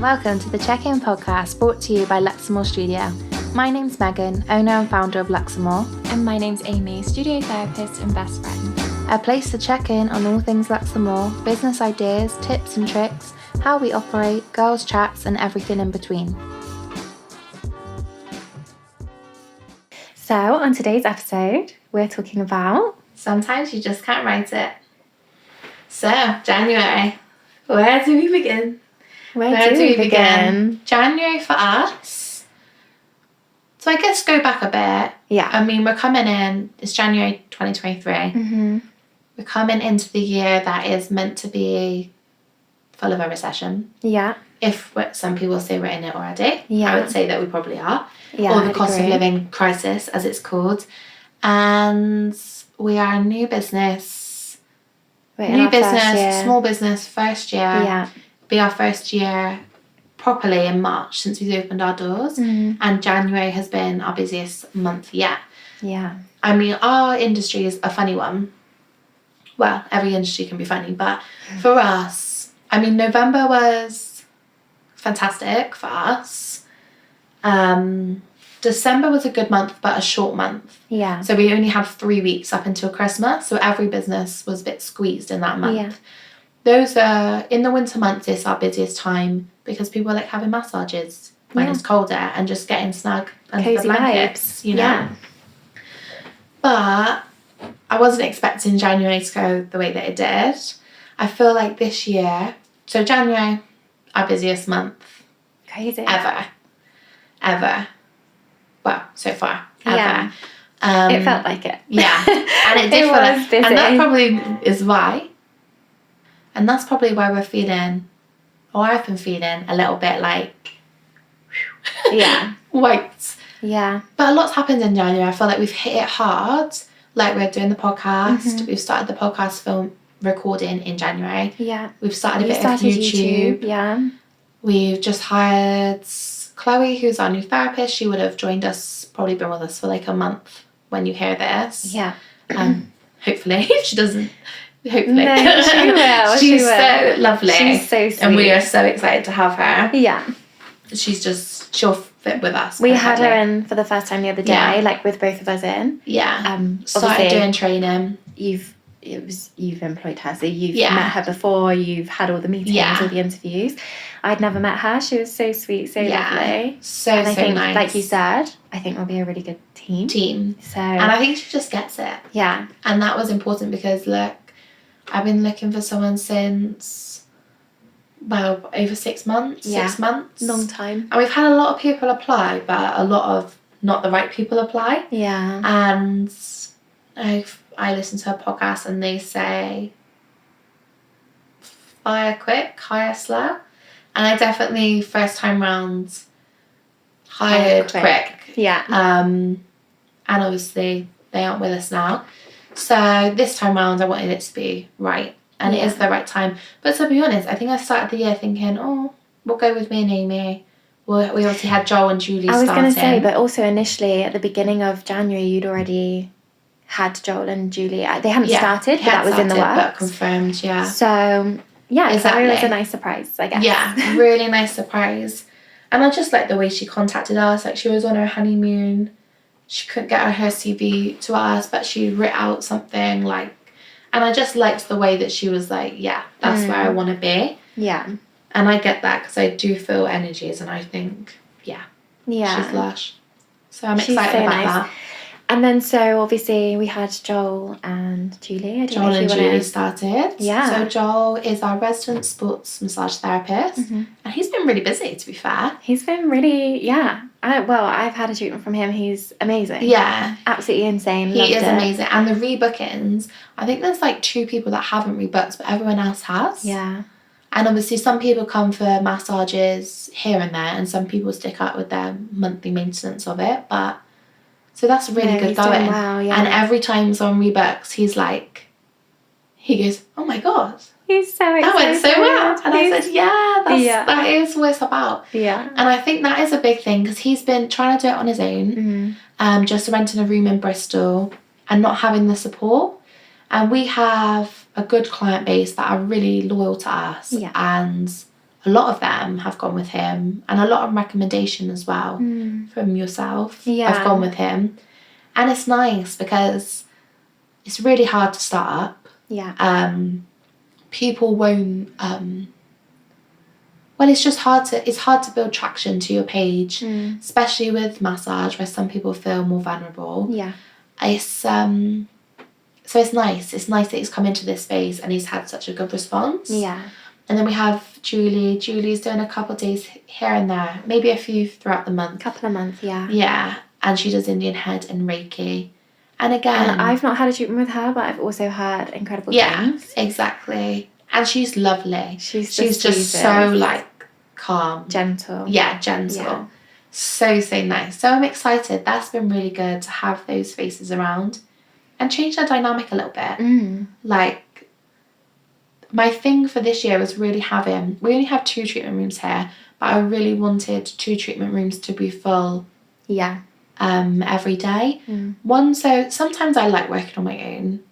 Welcome to the Check-In podcast brought to you by Luxe Studio. My name's Megan, owner and founder of Luxe. And my name's Amy, studio therapist and best friend. A place to check in on all things Luxe, business ideas, tips and tricks, how we operate, girls' chats and everything in between. So on today's episode, we're talking about... Sometimes you just can't write it. So, January. Where do we begin? Where do we begin? January for us. So I guess go back a bit. Yeah. I mean, we're coming in, it's January 2023. Mm-hmm. We're coming into the year that is meant to be full of a recession. Yeah. If some people say we're in it already. Yeah. I would say that we probably are. Yeah, or the cost of living crisis, as it's called. And we are a new business. New business, small business, first year. Yeah. Be our first year properly in March since we've opened our doors. Mm. And January has been our busiest month yet. Yeah. I mean, our industry is a funny one. Well, every industry can be funny, but for us, I mean, November was fantastic for us. December was a good month, but a short month. Yeah. So we only had 3 weeks up until Christmas, so every business was a bit squeezed in that month. Yeah. Those are, in the winter months, it's our busiest time because people like having massages when it's colder and just getting snug under the blankets, you know. Yeah. But I wasn't expecting January to go the way that it did. I feel like this year, so January, our busiest month. Crazy. Ever. Well, so far, ever. Yeah. It felt like it. Yeah. And it did feel like, busy. And that probably is why. And that's probably why we're feeling, or I've been feeling a little bit like, yeah, white. Yeah. But a lot's happened in January. I feel like we've hit it hard. Like we're doing the podcast. Mm-hmm. We've started the podcast film recording in January. Yeah. We've started a bit of YouTube. Yeah. We've just hired Chloe, who's our new therapist. She would have joined us, probably been with us for like a month when you hear this. Yeah. Hopefully, if she doesn't. Hopefully. No, she will. She's so lovely. She's so sweet. And we are so excited to have her. Yeah. She'll fit with us. We had her in for the first time the other day, like with both of us in. Yeah. Started doing training. You've employed her, so you've met her before, you've had all the meetings, all the interviews. I'd never met her. She was so sweet, so lovely. So nice. Like you said, I think we'll be a really good team. So, and I think she just gets it. Yeah. And that was important because look, I've been looking for someone since, well, over 6 months. Yeah. 6 months. Long time. And we've had a lot of people apply, but a lot of not the right people apply. Yeah. And I listen to a podcast and they say, fire quick, hire slow. And I definitely, first time round, hired quick. Yeah. And obviously, they aren't with us now. So this time round, I wanted it to be right. And it is the right time. But to be honest, I think I started the year thinking, we'll go with me and Amy. We obviously had Joel and Julie starting. I was going to say, but also initially, at the beginning of January, you'd already had Joel and Julie. They hadn't started, but that was in the works. But confirmed, yeah. So, yeah, exactly. It was a nice surprise, I guess. Yeah, really nice surprise. And I just like the way she contacted us. Like, she was on her honeymoon. She couldn't get her CV to us, but she writ out something like, and I just liked the way that she was like, that's where I want to be. Yeah. And I get that because I do feel energies and I think, yeah, she's lush. So I'm excited about that. And then so obviously we had Joel and Julie. Joel and Julie started. Yeah. So Joel is our resident sports massage therapist. Mm-hmm. And he's been really busy, to be fair. He's been really, I've had a treatment from him. He's amazing. Yeah. Absolutely insane. He is amazing. And the rebookings, I think there's like 2 people that haven't rebooked, but everyone else has. Yeah. And obviously some people come for massages here and there, and some people stick out with their monthly maintenance of it. But so that's really good going. Wow, yeah. And every time someone rebooks, he goes, oh my God. He's so excited. That went so well. And I said, that is what it's about. Yeah. And I think that is a big thing because he's been trying to do it on his own, just renting a room in Bristol and not having the support. And we have a good client base that are really loyal to us and a lot of them have gone with him, and a lot of recommendation as well from yourself have gone with him. And it's nice because it's really hard to start up. Yeah. People won't, well, it's hard to build traction to your page, especially with massage where some people feel more vulnerable. Yeah. So it's nice. It's nice that he's come into this space and he's had such a good response. Yeah. And then we have Julie. Julie's doing a couple of days here and there, maybe a few throughout the month. Couple of months, yeah. Yeah, and she does Indian head and Reiki. And again... And I've not had a treatment with her, but I've also heard incredible things. Yeah, exactly. And she's lovely. She's just so, like, calm. Gentle. Yeah, gentle. Yeah. So nice. So I'm excited. That's been really good to have those faces around and change our dynamic a little bit. Like, my thing for this year was really having... We only have 2 treatment rooms here, but I really wanted 2 treatment rooms to be full. Yeah. Every day. One, so sometimes I like working on my own,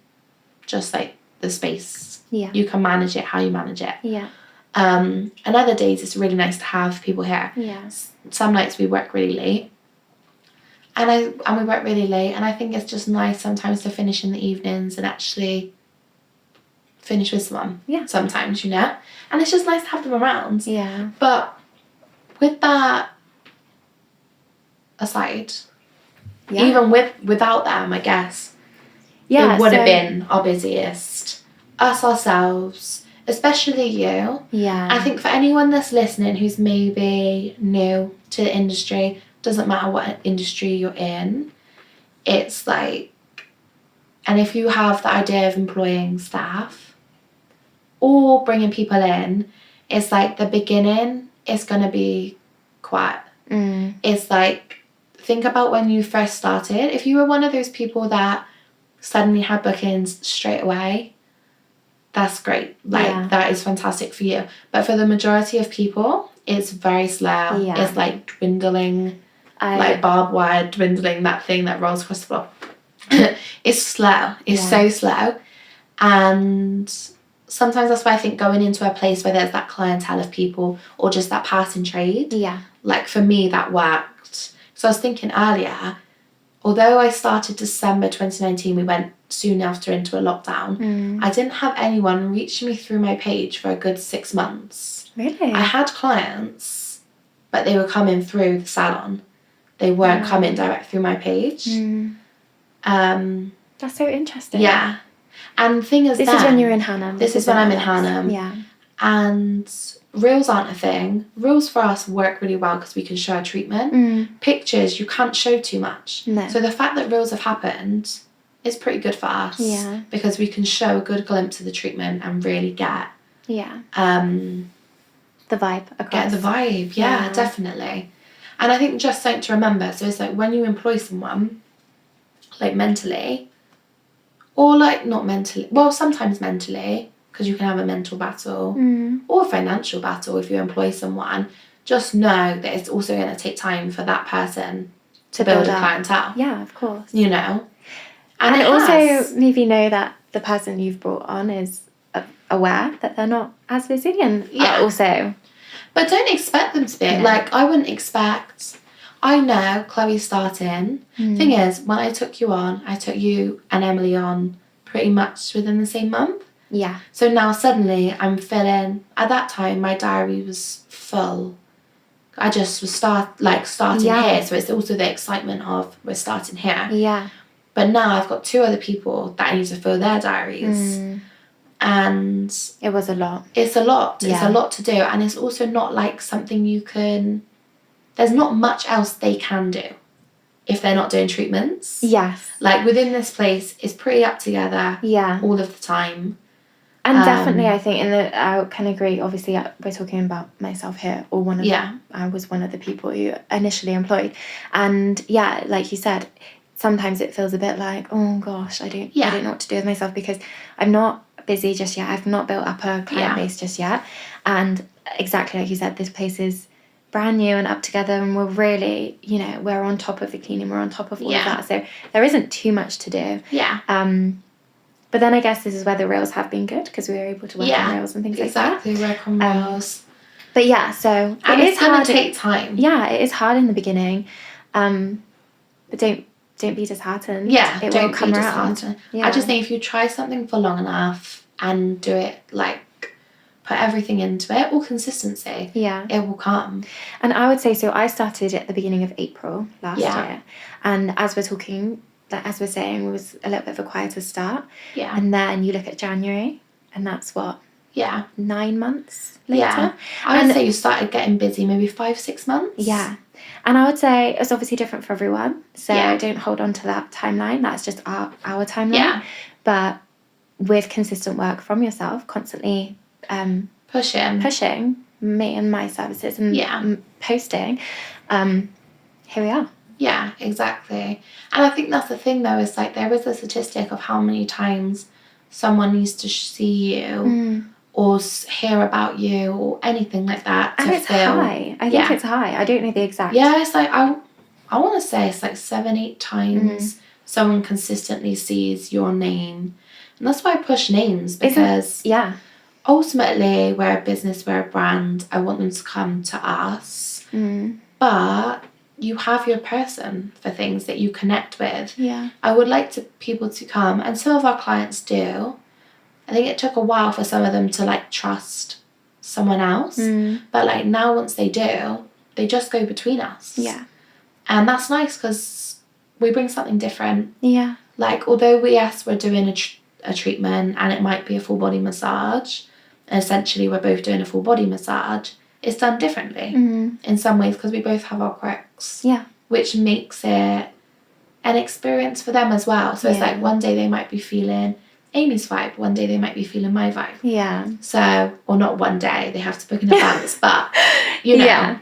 just like the space. Yeah. You can manage it how you manage it. Yeah. And other days it's really nice to have people here. Yeah. Some nights we work really late. And we work really late, and I think it's just nice sometimes to finish in the evenings and actually finish with someone. Yeah. Sometimes, you know? And it's just nice to have them around. Yeah. But with that aside, even without them, I guess, it would have been our busiest. Us ourselves, especially you. Yeah. I think for anyone that's listening who's maybe new to the industry, doesn't matter what industry you're in, it's like, and if you have the idea of employing staff or bringing people in, it's like the beginning is going to be quiet. It's like, think about when you first started. If you were one of those people that suddenly had bookings straight away, that's great. Like, that is fantastic for you. But for the majority of people, it's very slow. Yeah. It's like dwindling, like barbed wire dwindling, that thing that rolls across the floor. It's slow. It's so slow. And sometimes that's why I think going into a place where there's that clientele of people or just that passing trade, like for me, that worked. So I was thinking earlier, although I started December 2019, we went soon after into a lockdown, I didn't have anyone reach me through my page for a good 6 months. Really? I had clients, but they were coming through the salon. They weren't coming direct through my page. That's so interesting. Yeah. And the thing is, this is when you're in Hannam. This is when I'm in Hannam. Yeah. And reels aren't a thing. Reels for us work really well because we can show a treatment. Pictures, you can't show too much. No. So the fact that reels have happened is pretty good for us. Yeah. Because we can show a good glimpse of the treatment and really get... the vibe across. Get the vibe, yeah, definitely. And I think just something to remember, so it's like when you employ someone, like mentally, or like not mentally, well, sometimes mentally, because you can have a mental battle or a financial battle if you employ someone, just know that it's also going to take time for that person to build a clientele. Yeah, of course. You know? And also maybe know that the person you've brought on is aware that they're not as busy and also... But don't expect them to be. Yeah. Like, I wouldn't expect... I know Chloe's starting. Thing is, when I took you on, I took you and Emily on pretty much within the same month. Yeah. So now suddenly I'm filling... At that time, my diary was full. I just was starting here. So it's also the excitement of we're starting here. Yeah. But now I've got 2 other people that I need to fill their diaries. And it was a lot. It's a lot. It's a lot to do. And it's also not like something you can... There's not much else they can do if they're not doing treatments. Yes. Like, within this place, it's pretty up together all of the time. And definitely, I think, I can agree, obviously, we're talking about myself here, or one of I was one of the people you initially employed. And like you said, sometimes it feels a bit like, oh gosh, I don't know what to do with myself because I'm not busy just yet. I've not built up a client base just yet. And exactly like you said, this place is brand new and up together, and we're really, we're on top of the cleaning, we're on top of all of that. So there isn't too much to do. Yeah. But then I guess this is where the reels have been good because we were able to work on reels and things like that. Exactly, work on reels. But yeah, so and it's going to take time. Yeah, it is hard in the beginning, but don't be disheartened. Yeah, it don't will come be around. disheartened. Yeah. I just think if you try something for long enough and do it, like, put everything into it, or consistency, it will come. And I would say, so I started at the beginning of April last year, and as we're talking, as we're saying, it was a little bit of a quieter start. Yeah. And then you look at January, and that's what? 9 months later? Yeah. I would say you started getting busy maybe 5-6 months. Yeah. And I would say it's obviously different for everyone. So don't hold on to that timeline. That's just our timeline. Yeah. But with consistent work from yourself, constantly pushing me and my services and posting, here we are. Yeah, exactly. And I think that's the thing, though, is like there is a statistic of how many times someone needs to see you or hear about you or anything like that. And it's high. I think it's high. I don't know the exact. Yeah, it's like, I want to say it's like 7-8 times someone consistently sees your name. And that's why I push names, because ultimately we're a business, we're a brand. I want them to come to us. But you have your person for things that you connect with. Yeah. I would like people to come, and some of our clients do. I think it took a while for some of them to like trust someone else. But like now, once they do, they just go between us. Yeah. And that's nice because we bring something different. Yeah. Like, although we're doing a treatment and it might be a full body massage, and essentially we're both doing a full body massage, it's done differently in some ways because we both have our quirks. Yeah. Which makes it an experience for them as well. So it's like one day they might be feeling Amy's vibe, one day they might be feeling my vibe. Yeah. So, or not one day, they have to book in advance, but, you know,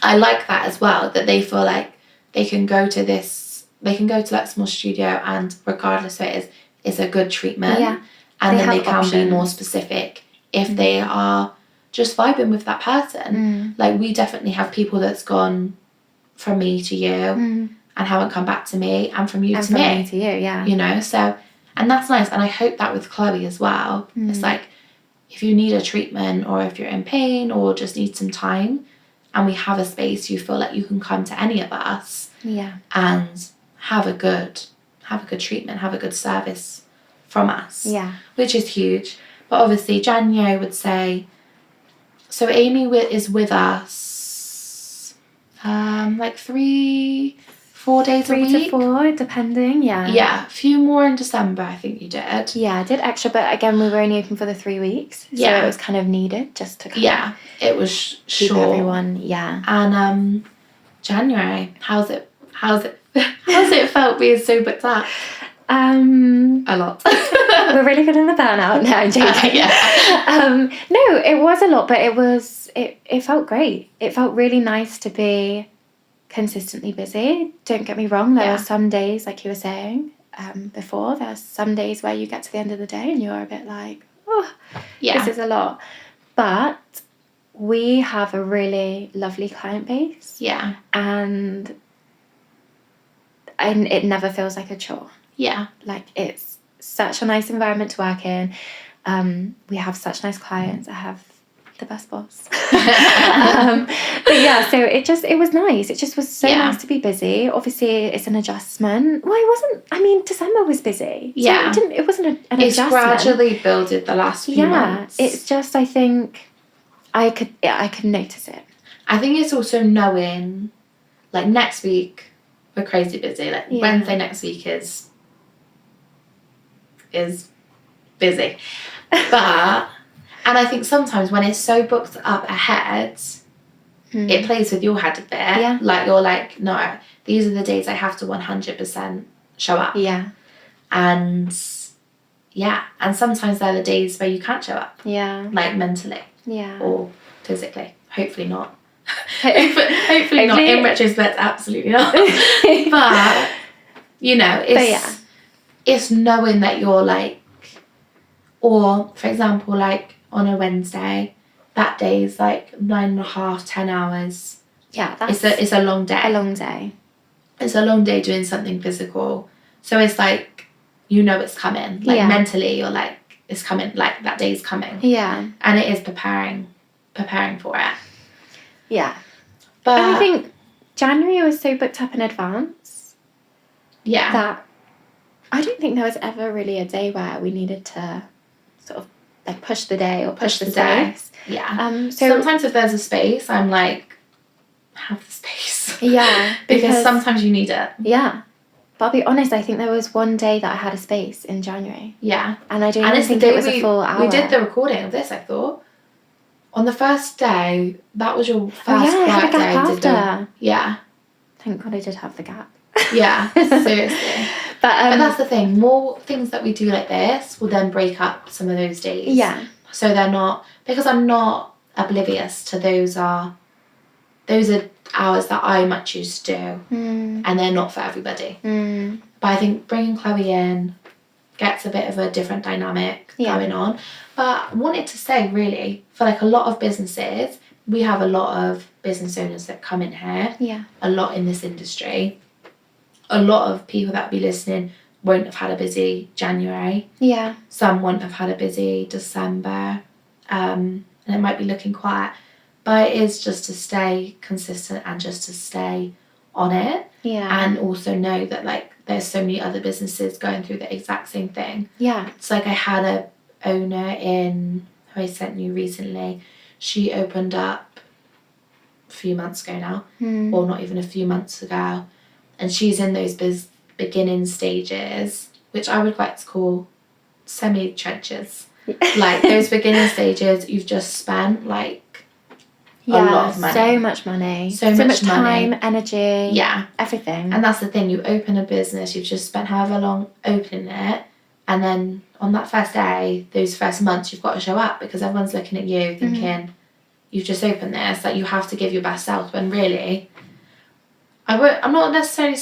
I like that as well, that they feel like they can go to that small studio and regardless of it is a good treatment. Yeah. And then they can be more specific if they are just vibing with that person. Like, we definitely have people that's gone from me to you and haven't come back to me, and from you to me. And from me to you, yeah. You know, so, and that's nice. And I hope that with Chloe as well. It's like, if you need a treatment or if you're in pain or just need some time and we have a space, you feel like you can come to any of us and have a good treatment, have a good service from us. Yeah. Which is huge. But obviously January would say, so Amy is with us like 3-4 days a week. 3 to 4, depending, Yeah, a few more in December, I think you did. Yeah, I did extra, but again, we were only open for the 3 weeks. So it was kind of needed just to it was keep short. Everyone, And January, how's it felt being so booked up? A lot. We're really feeling the burnout. No, I'm joking. No, it was a lot, but it felt great. It felt really nice to be consistently busy. Don't get me wrong, there are some days, like you were saying before, there are some days where you get to the end of the day and you're a bit like, this is a lot. But we have a really lovely client base. Yeah. And it never feels like a chore. Yeah. Like, it's such a nice environment to work in. We have such nice clients. I have the best boss. But yeah, so it was nice. It just was so nice to be busy. Obviously, it's an adjustment. Well, it wasn't. I mean, December was busy. So it wasn't an adjustment. It's gradually builded the last few months. It's just, I think, I could notice it. I think it's also knowing, like, next week we're crazy busy. Like Wednesday next week is busy, but. And I think sometimes when it's so booked up ahead, it plays with your head a bit. Yeah. Like, you're like, no, these are the days I have to 100% show up. Yeah. And sometimes they're the days where you can't show up. Yeah. Like, mentally. Yeah. Or physically. Hopefully not. Hopefully not. In retrospect, absolutely not. But, you know, it's knowing that you're like, or, for example, like, on a Wednesday, that day is like 9.5, 10 hours. Yeah, it's a long day. A long day. It's a long day doing something physical. So it's like, you know it's coming. Like, mentally, you're like, it's coming. Like, that day's coming. Yeah. And it is preparing preparing for it. Yeah. But and I think January was so booked up in advance. Yeah. That I don't think there was ever really a day where we needed to sort of like push the day or push the space. Yeah. So sometimes if there's a space, I'm like, have the space. Yeah. because sometimes you need it. Yeah. But I'll be honest, I think there was one day that I had a space in January. Yeah. And I don't even think it was a full hour. We did the recording of this, I thought. On the first day, that was your first quiet I had a gap day. after. Yeah. Thank God I did have the gap. Yeah, seriously. But that's the thing. More things that we do like this will then break up some of those days. Yeah. So they're not, because I'm not oblivious to those are hours that I might choose to do, and they're not for everybody. But I think bringing Chloe in gets a bit of a different dynamic going on. But I wanted to say, really, for like a lot of businesses, we have a lot of business owners that come in here. Yeah. A lot in this industry. A lot of people that will be listening won't have had a busy January. Yeah. Some won't have had a busy December. And it might be looking quiet. But it is just to stay consistent and just to stay on it. Yeah. And also know that like there's so many other businesses going through the exact same thing. Yeah. It's like I had a owner who I sent you recently. She opened up a few months ago now, or not even a few months ago, and she's in those beginning stages, which I would like to call semi-trenches. Like those beginning stages, you've just spent like a lot of money. So much money. So much time, money. energy. Yeah. Everything. And that's the thing, you open a business, you've just spent however long opening it, and then on that first day, those first months, you've got to show up because everyone's looking at you thinking, you've just opened this, like you have to give your best self, when really, I'm not necessarily,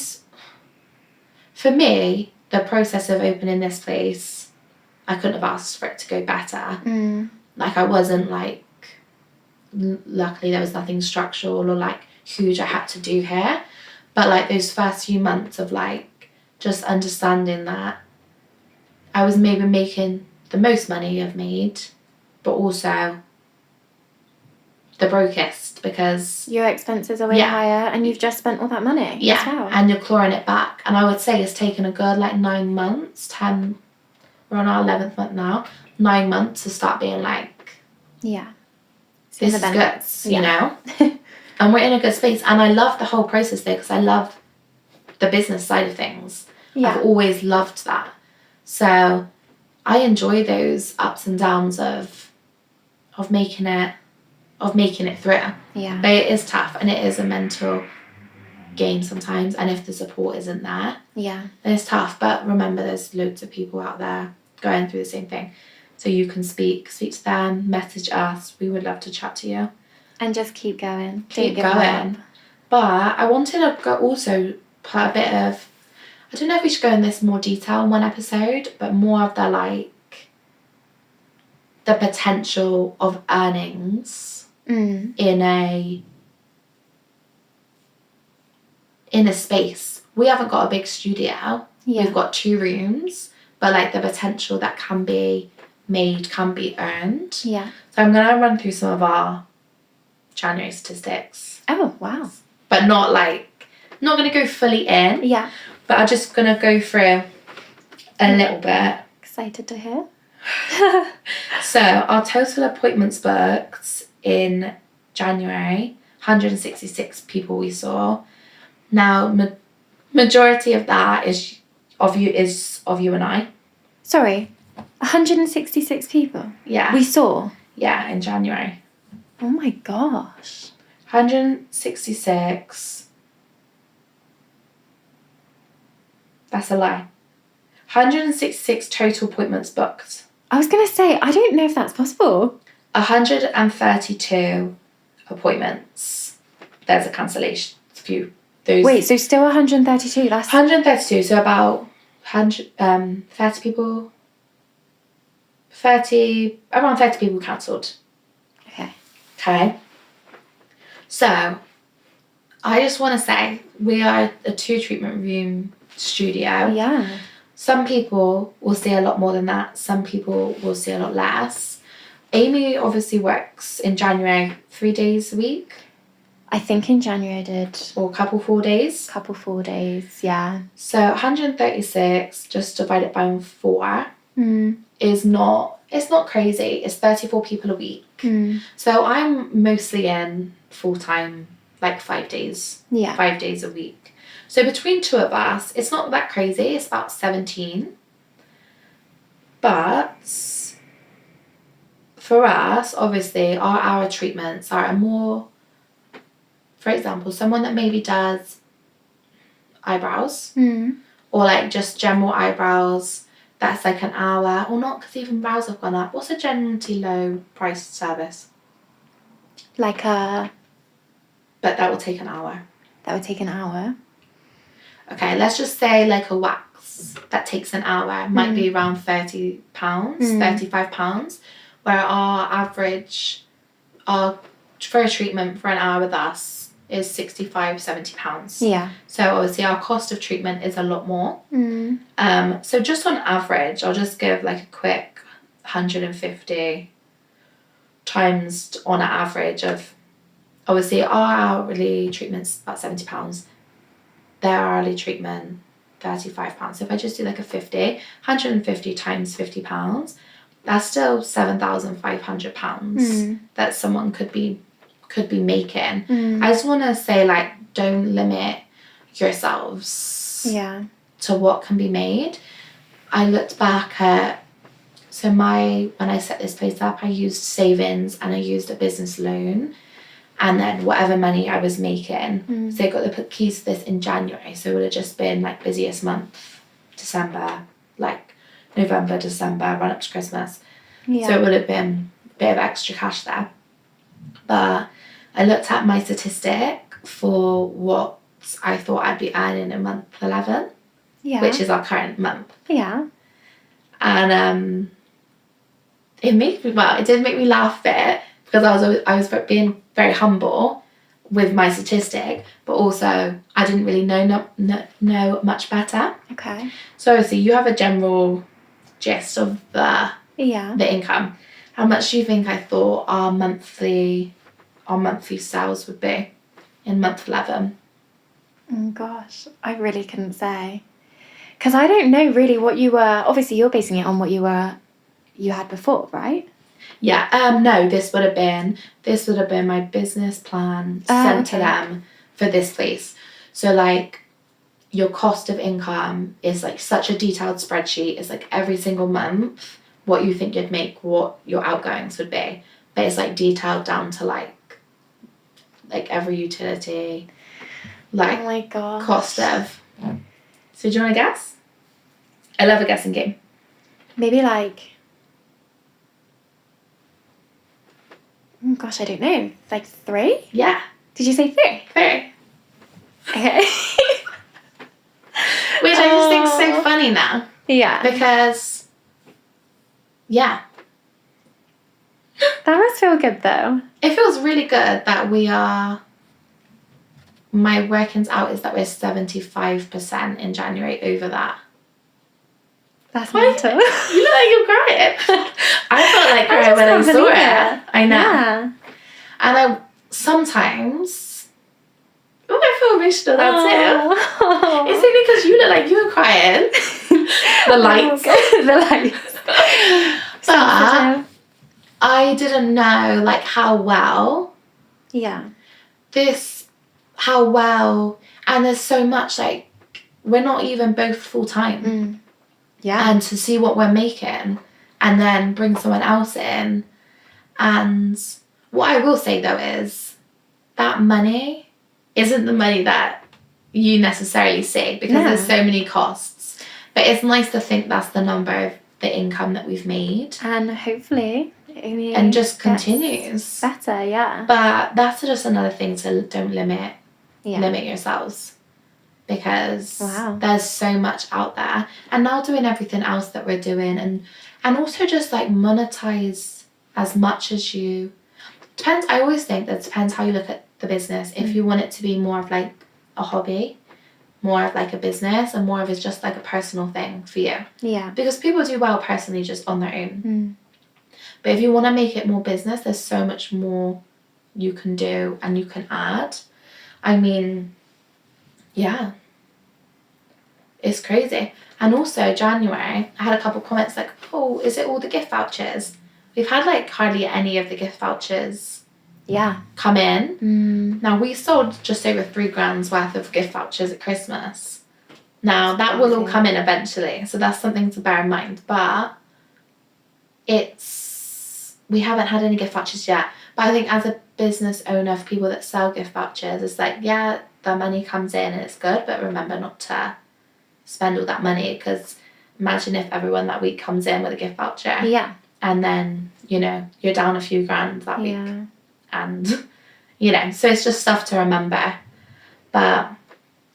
for me, the process of opening this place, I couldn't have asked for it to go better. Like I wasn't like, luckily there was nothing structural or like huge I had to do here, but like those first few months of like just understanding that I was maybe making the most money I've made, but also the brokest, because your expenses are way higher and you've just spent all that money as well. And you're clawing it back. And I would say it's taken a good like 9 months, 10, we're on our 11th month now, 9 months to start being like, this is good, you know? And we're in a good space. And I love the whole process there because I love the business side of things. I've always loved that. So I enjoy those ups and downs of making it through. Yeah. But it is tough and it is a mental game sometimes, and if the support isn't there, then it's tough. But remember, there's loads of people out there going through the same thing. So you can speak to them, message us. We would love to chat to you. And just keep going. Keep going. But I wanted to also put a bit of, I don't know if we should go in this more detail in one episode, but more of the potential of earnings in a space. We haven't got a big studio. We've got 2 rooms, but like the potential that can be made can be earned. So I'm gonna run through some of our January statistics. Oh wow. But not gonna go fully in. But I'm just gonna go through a little bit. Excited to hear. So our total appointments booked in January, 166 people we saw. Now majority of that is of you and I. Sorry, 166 people. Yeah. We saw. Yeah, in January. Oh my gosh. 166. That's a lie. 166 total appointments booked. I was going to say, I don't know if that's possible. 132 appointments. There's a cancellation. A few. Wait, so still 132? That's 132, so about 30 people. Around 30 people cancelled. Okay. So, I just want to say, we are a 2 treatment room studio. Some people will see a lot more than that. Some people will see a lot less. Amy obviously works in January 3 days a week. I think in January I did. Or couple 4 days. Couple 4 days, yeah. So 136 just divided by 4 is not, it's not crazy. It's 34 people a week. So I'm mostly in full-time, like 5 days. Yeah. 5 days a week. So between two of us, it's not that crazy. It's about 17. But for us, obviously, our treatments are more, for example, someone that maybe does eyebrows or like just general eyebrows, that's like an hour, or not, because even brows have gone up. What's a generally low priced service? Like a... But that will take an hour. That would take an hour. Okay, let's just say like a wax that takes an hour might be around £30, £35, where our average, for a treatment for an hour with us is £65, £70. Yeah. So obviously our cost of treatment is a lot more. So just on average, I'll just give like a quick 150 times on an average of, obviously our hourly treatment's about £70. Their hourly treatment, £35. So if I just do like a 150 times £50, that's still £7,500 that someone could be making. I just want to say, like, don't limit yourselves to what can be made. I looked back at, so when I set this place up, I used savings and I used a business loan, and then whatever money I was making. So I got the keys to this in January, so it would have just been like busiest month, December, like November, December, run up to Christmas. So it would have been a bit of extra cash there. But I looked at my statistic for what I thought I'd be earning in month 11, which is our current month. Yeah. And it did make me laugh a bit, because I was being very humble with my statistic, but also I didn't really know much better. Okay. So obviously you have a general gist of the income. How much do you think I thought our monthly sales would be in month 11? Oh gosh, I really couldn't say, because I don't know really what you were. Obviously, you're basing it on what you had before, right? Yeah. No, this would have been my business plan sent to them for this place. So like, your cost of income is like such a detailed spreadsheet. It's like every single month what you think you'd make, what your outgoings would be, but it's like detailed down to like every utility, like, oh my god, cost of. So do you want to guess? I love a guessing game. Maybe like, oh gosh, I don't know, like 3? Yeah. Did you say 3? 3. Okay. Which I just think is so funny now. Yeah. Because, yeah. That must feel good though. It feels really good that my workings out is that we're 75% in January over that. That's mental. You look like you're crying. I felt like crying when I saw it. I know. Yeah. And I sometimes, I feel emotional now too. It's only because you look like you were crying. The lights. The lights. But I didn't know like how well. Yeah. And there's so much, like, we're not even both full time. Yeah. And to see what we're making and then bring someone else in. And what I will say though is that money isn't the money that you necessarily see, because there's so many costs. But it's nice to think that's the number of the income that we've made. And hopefully it only and just continues. Better, yeah. But that's just another thing to don't limit yourselves. Because there's so much out there, and now doing everything else that we're doing, and also just like monetize as much as you depends. I always think that depends how you look at the business. If you want it to be more of like a hobby, more of like a business, and more of it's just like a personal thing for you, because people do well personally just on their own. But if you want to make it more business, there's so much more you can do and you can add. I mean, yeah, it's crazy. And also January, I had a couple of comments like, oh, is it all the gift vouchers? We've had like hardly any of the gift vouchers come in. Now we sold just over $3,000 worth of gift vouchers at Christmas. Now that will all come in eventually, so that's something to bear in mind. But we haven't had any gift vouchers yet. But I think as a business owner, for people that sell gift vouchers, it's like, yeah, the money comes in and it's good, but remember not to spend all that money, because imagine if everyone that week comes in with a gift voucher. Yeah. And then, you know, you're down a few grand that week. And, you know, so it's just stuff to remember. But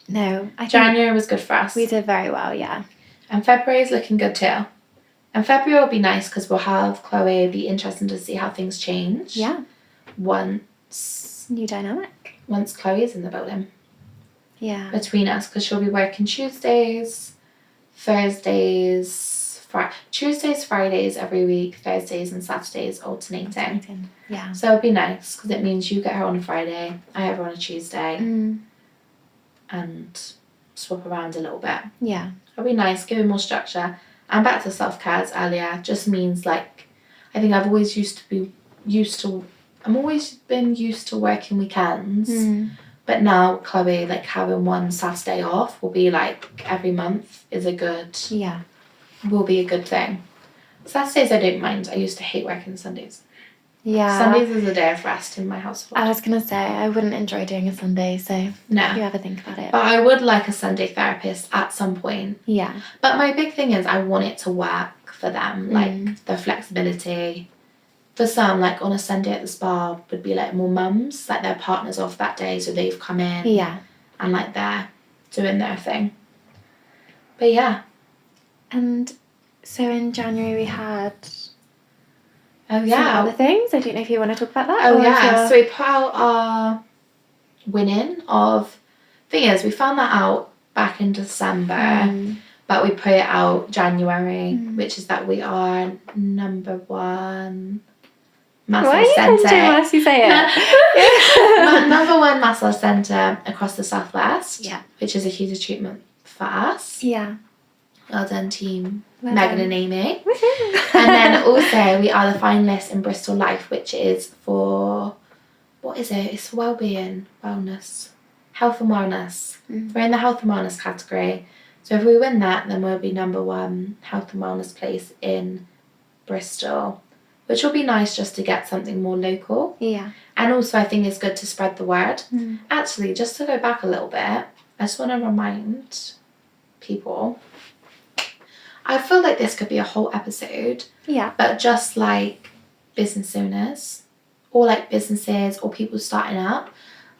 no, I think January was good for us. We did very well, yeah. And February is looking good too. And February will be nice because we'll have Chloe. It'll be interesting to see how things change. Yeah. Once. New dynamic. Once Chloe is in the building. Yeah. Between us, because she'll be working Tuesdays, Thursdays, Tuesdays, Fridays every week, Thursdays and Saturdays alternating. Yeah. So it'll be nice because it means you get her on a Friday, I have her on a Tuesday. And swap around a little bit. Yeah. It'll be nice, give it more structure. And back to self-care as earlier, just means like, I think I've always been used to working weekends. But now Chloe, like having one Saturday off will be like every month will be a good thing. Saturdays I don't mind. I used to hate working Sundays. Yeah. Sundays is a day of rest in my household. I was going to say, I wouldn't enjoy doing a Sunday, so no. If you ever think about it. But I would like a Sunday therapist at some point. Yeah. But my big thing is I want it to work for them, like the flexibility. For some, like on a Sunday at the spa would be like more mums, like their partner's off that day, so they've come in. Yeah. And like they're doing their thing. But yeah. And so in January we had... Oh yeah. Some other things. I don't know if you want to talk about that. Oh yeah. So we put out our winning of... Thing is, we found that out back in December, but we put it out January, which is that we are number one massage centre. Why you say it? Number one massage centre across the southwest. Yeah. Which is a huge achievement for us. Yeah. Well done, team. Well Megan done. and Amy. And then also we are the finalists in Bristol Life, which is for, what is it? It's for wellbeing, wellness, health and wellness. We're in the health and wellness category. So if we win that, then we'll be number one health and wellness place in Bristol, which will be nice just to get something more local. Yeah. And also I think it's good to spread the word. Actually, just to go back a little bit, I just want to remind people, I feel like this could be a whole episode. Yeah. But just like business owners or like businesses or people starting up,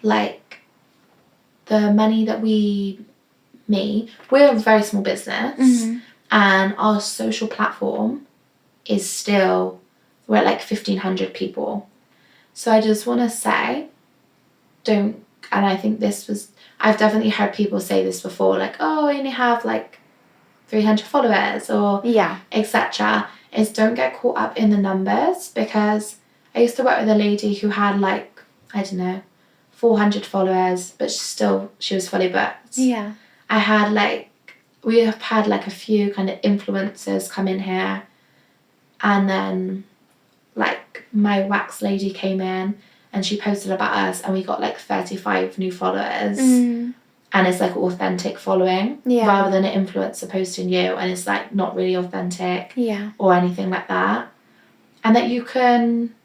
like the money that we make, we're a very small business and our social platform is still, we're at like 1,500 people. So I just want to say, and I think I've definitely heard people say this before, like, oh, I only have like 300 followers or etc. Is don't get caught up in the numbers, because I used to work with a lady who had like, I don't know, 400 followers, but she was fully booked. Yeah. We have had like a few kind of influencers come in here, and then like my wax lady came in and she posted about us and we got like 35 new followers. And it's like authentic following rather than an influencer posting you and it's like not really authentic or anything like that. And that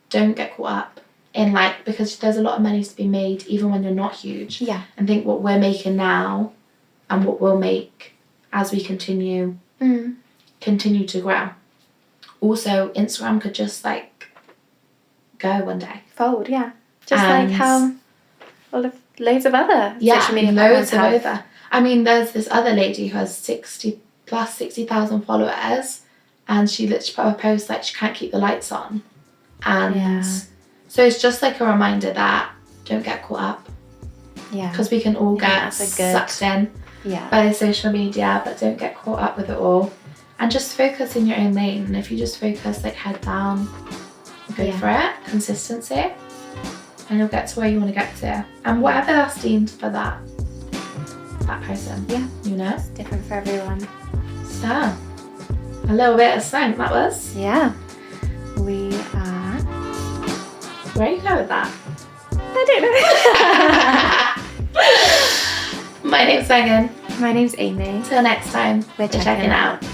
don't get caught up in like, because there's a lot of money to be made even when you're not huge. Yeah. And think what we're making now and what we'll make as we continue to grow. Also, Instagram could just like go one day. Fold, yeah. Just like how all of loads of other social media loads of have. other. I mean, there's this other lady who has 60,000 followers, and she literally put a post like she can't keep the lights on, and so it's just like a reminder that don't get caught up. Yeah. Because we can all get sucked in by social media, but don't get caught up with it all, and just focus in your own lane. And if you just focus like head down, Go for it. Consistency. And you'll get to where you want to get to. And whatever that's deemed for that person. Yeah. You know? It's different for everyone. So, a little bit of slang that was. Yeah. We are... Where you go with that? I don't know. My name's Megan. My name's Amy. Till next time. We're checking out.